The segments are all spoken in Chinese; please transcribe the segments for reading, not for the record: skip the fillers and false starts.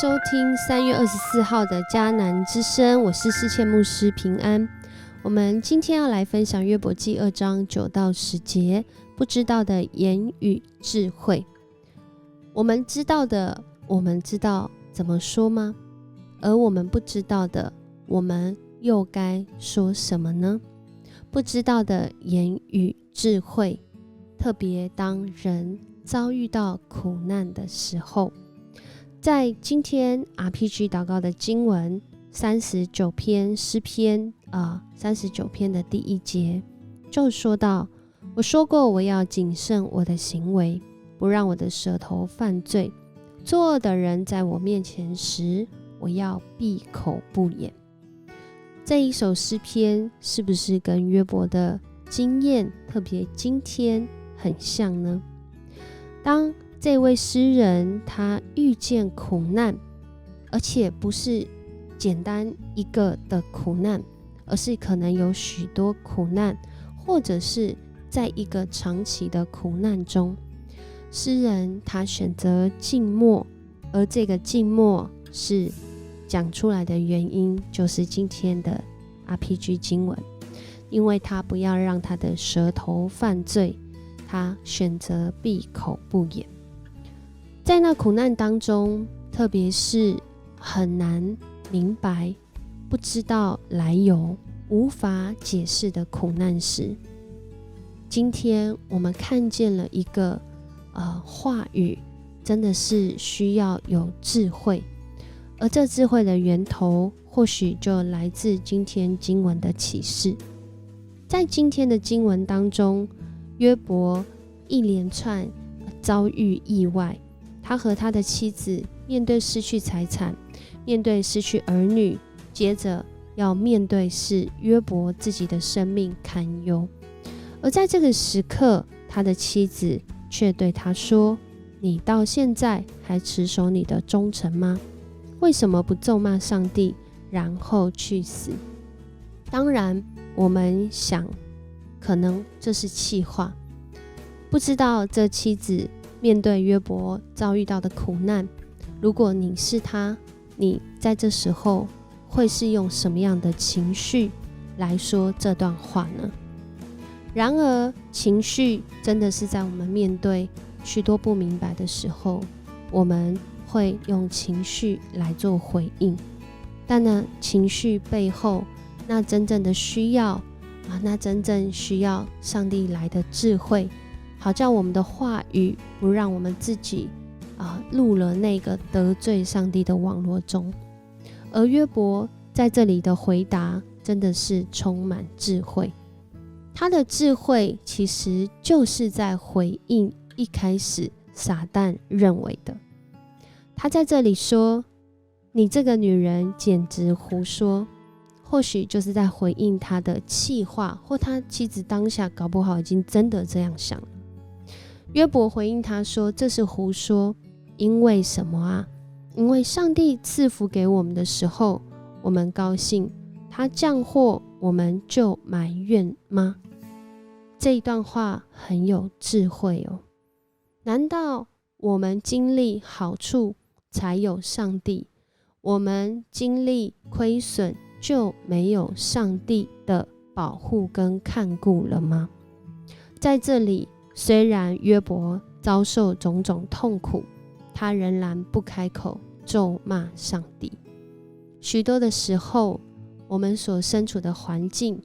收听3月24号的迦南之声，我是世界牧师平安。我们今天要来分享约伯记2章9到10节，不知道的言语智慧。我们知道的，我们知道怎么说吗？而我们不知道的，我们又该说什么呢？不知道的言语智慧，特别当人遭遇到苦难的时候。在今天 RPG 祷告的经文39篇诗篇39篇的第1节就说到，我说过我要谨慎我的行为，不让我的舌头犯罪，作恶的人在我面前时，我要闭口不言。这一首诗篇是不是跟约伯的经验，特别今天很像呢？当这位诗人他遇见苦难，而且不是简单一个的苦难，而是可能有许多苦难，或者是在一个长期的苦难中，诗人他选择静默，而这个静默是讲出来的原因，就是今天的 RPG 经文，因为他不要让他的舌头犯罪，他选择闭口不言。在那苦难当中，特别是很难明白、不知道来由、无法解释的苦难时，今天我们看见了一个话语，真的是需要有智慧，而这智慧的源头或许就来自今天经文的启示。在今天的经文当中，约伯一连串遭遇意外，他和他的妻子面对失去财产，面对失去儿女，接着要面对是约伯自己的生命堪忧。而在这个时刻，他的妻子却对他说，你到现在还持守你的忠诚吗？为什么不咒骂上帝，然后去死？当然我们想可能这是气话，不知道这妻子面对约伯遭遇到的苦难，如果你是他，你在这时候会是用什么样的情绪来说这段话呢？然而情绪真的是在我们面对许多不明白的时候，我们会用情绪来做回应，但呢，情绪背后那真正的需要那真正需要上帝来的智慧，好叫我们的话语不让我们自己入了那个得罪上帝的网络中。而约伯在这里的回答真的是充满智慧，他的智慧其实就是在回应一开始撒旦认为的。他在这里说，你这个女人简直胡说，或许就是在回应他的气话，或他妻子当下搞不好已经真的这样想了。约伯回应他说，这是胡说，因为什么啊？因为上帝赐福给我们的时候，我们高兴，他降祸，我们就埋怨吗？这一段话很有智慧哦。难道我们经历好处才有上帝？我们经历亏损就没有上帝的保护跟看顾了吗？在这里，虽然约伯遭受种种痛苦，他仍然不开口咒骂上帝。许多的时候，我们所身处的环境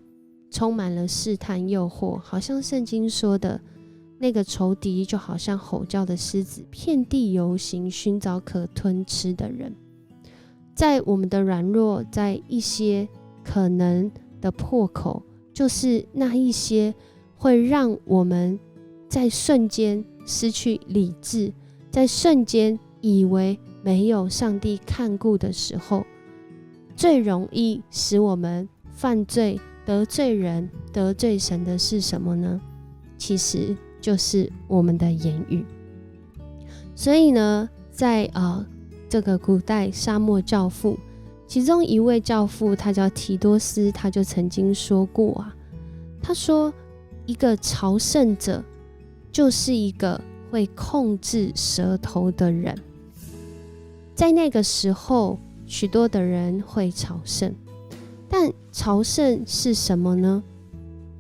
充满了试探诱惑，好像圣经说的那个仇敌就好像吼叫的狮子，遍地游行，寻找可吞吃的人。在我们的软弱，在一些可能的破口，就是那一些会让我们在瞬间失去理智，在瞬间以为没有上帝看顾的时候，最容易使我们犯罪、得罪人、得罪神的是什么呢？其实就是我们的言语。所以呢，在这个古代沙漠教父，其中一位教父他叫提多斯，他就曾经说过他说一个朝圣者就是一个会控制舌头的人。在那个时候，许多的人会朝圣。但朝圣是什么呢？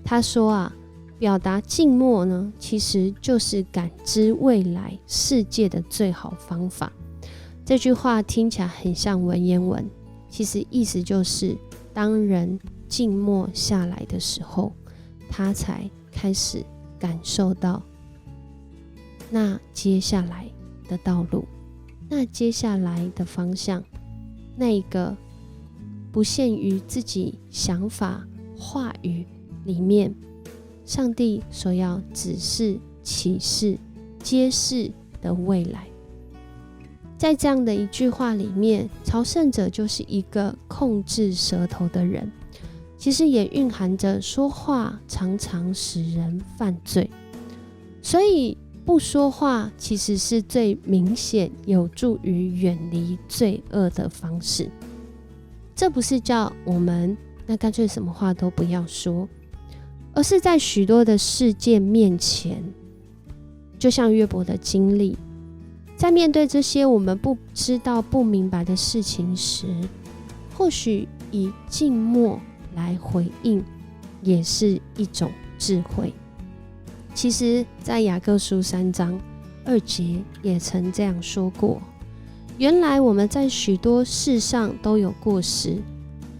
他说表达静默呢，其实就是感知未来世界的最好方法。这句话听起来很像文言文，其实意思就是当人静默下来的时候，他才开始感受到那接下来的道路，那接下来的方向，那一个不限于自己想法话语里面，上帝所要指示启示揭示的未来。在这样的一句话里面，朝圣者就是一个控制舌头的人，其实也蕴含着说话常常使人犯罪，所以不说话其实是最明显有助于远离罪恶的方式。这不是叫我们那干脆什么话都不要说，而是在许多的事件面前，就像约伯的经历，在面对这些我们不知道不明白的事情时，或许以静默来回应也是一种智慧。其实在雅各书3章2节也曾这样说过，原来我们在许多事上都有过失，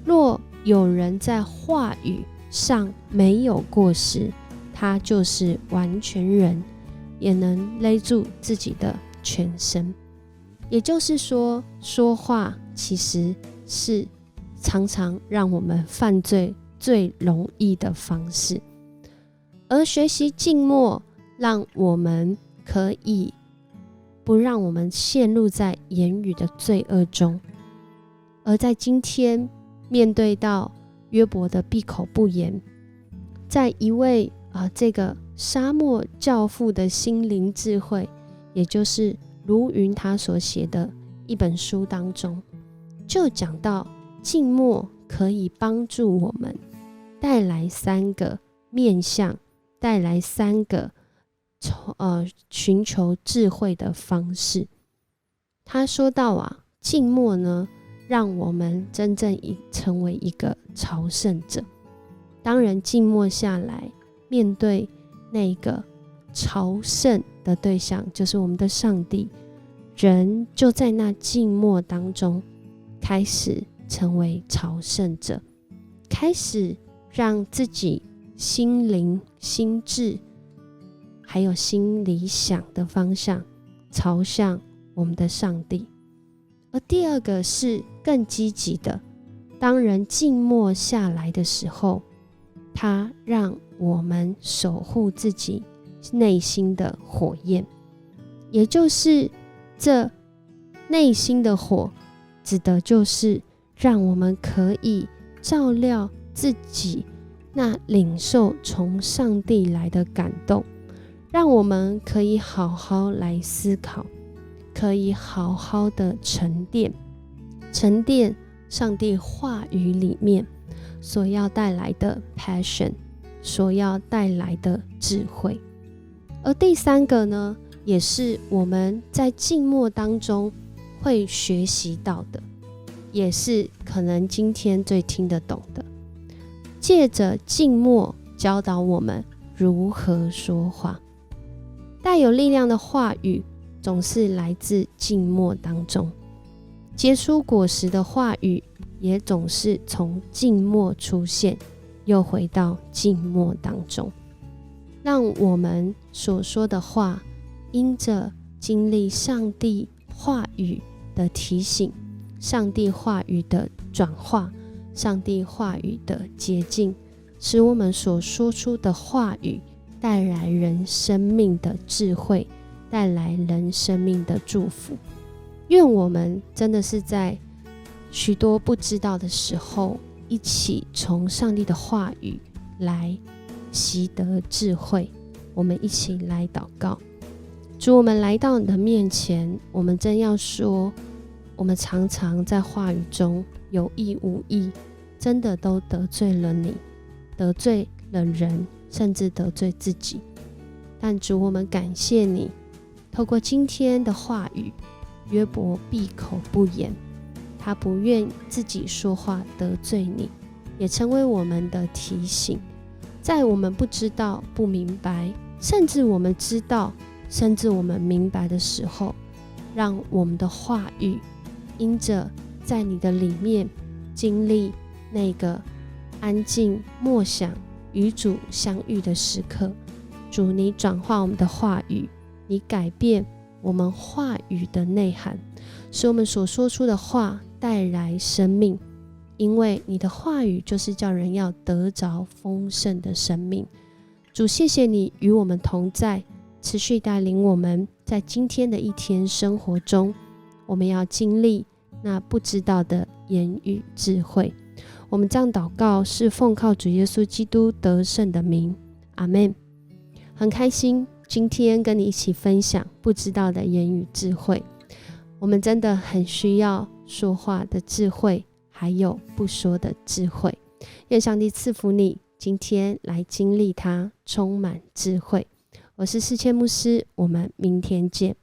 若有人在话语上没有过失，他就是完全人，也能勒住自己的全身。也就是说，说话其实是常常让我们犯罪最容易的方式，而学习静默，让我们可以不让我们陷入在言语的罪恶中。而在今天面对到约伯的闭口不言，在一位这个沙漠教父的心灵智慧，也就是卢云他所写的一本书当中，就讲到静默可以帮助我们带来3个面向，带来3个寻求智慧的方式。他说到静默呢，让我们真正成为一个朝圣者。当人静默下来，面对那个朝圣的对象，就是我们的上帝，人就在那静默当中开始成为朝圣者，开始让自己心灵、心智还有心理想的方向朝向我们的上帝。而第二个是更积极的，当人静默下来的时候，它让我们守护自己内心的火焰，也就是这内心的火，指的就是让我们可以照料自己那领受从上帝来的感动，让我们可以好好来思考，可以好好的沉淀上帝话语里面所要带来的 passion， 所要带来的智慧。而第3个呢，也是我们在静默当中会学习到的，也是可能今天最听得懂的，借着静默教导我们如何说话。带有力量的话语总是来自静默当中，结出果实的话语也总是从静默出现，又回到静默当中。让我们所说的话因着经历上帝话语的提醒，上帝话语的转化，上帝话语的洁净，使我们所说出的话语带来人生命的智慧，带来人生命的祝福。愿我们真的是在许多不知道的时候，一起从上帝的话语来习得智慧。我们一起来祷告。主，我们来到你的面前，我们真要说，我们常常在话语中有意无意，真的都得罪了你，得罪了人，甚至得罪自己。但主，我们感谢你，透过今天的话语，约伯闭口不言，他不愿自己说话得罪你，也成为我们的提醒。在我们不知道、不明白，甚至我们知道，甚至我们明白的时候，让我们的话语因着在你的里面经历那个安静默想与主相遇的时刻，主你转化我们的话语，你改变我们话语的内涵，使我们所说出的话带来生命，因为你的话语就是叫人要得着丰盛的生命。主，谢谢你与我们同在，持续带领我们在今天的一天生活中，我们要经历那不知道的言语智慧。我们这样祷告是奉靠主耶稣基督得胜的名，阿们。很开心今天跟你一起分享不知道的言语智慧。我们真的很需要说话的智慧，还有不说的智慧。愿上帝赐福你，今天来经历它，充满智慧。我是世谦牧师，我们明天见。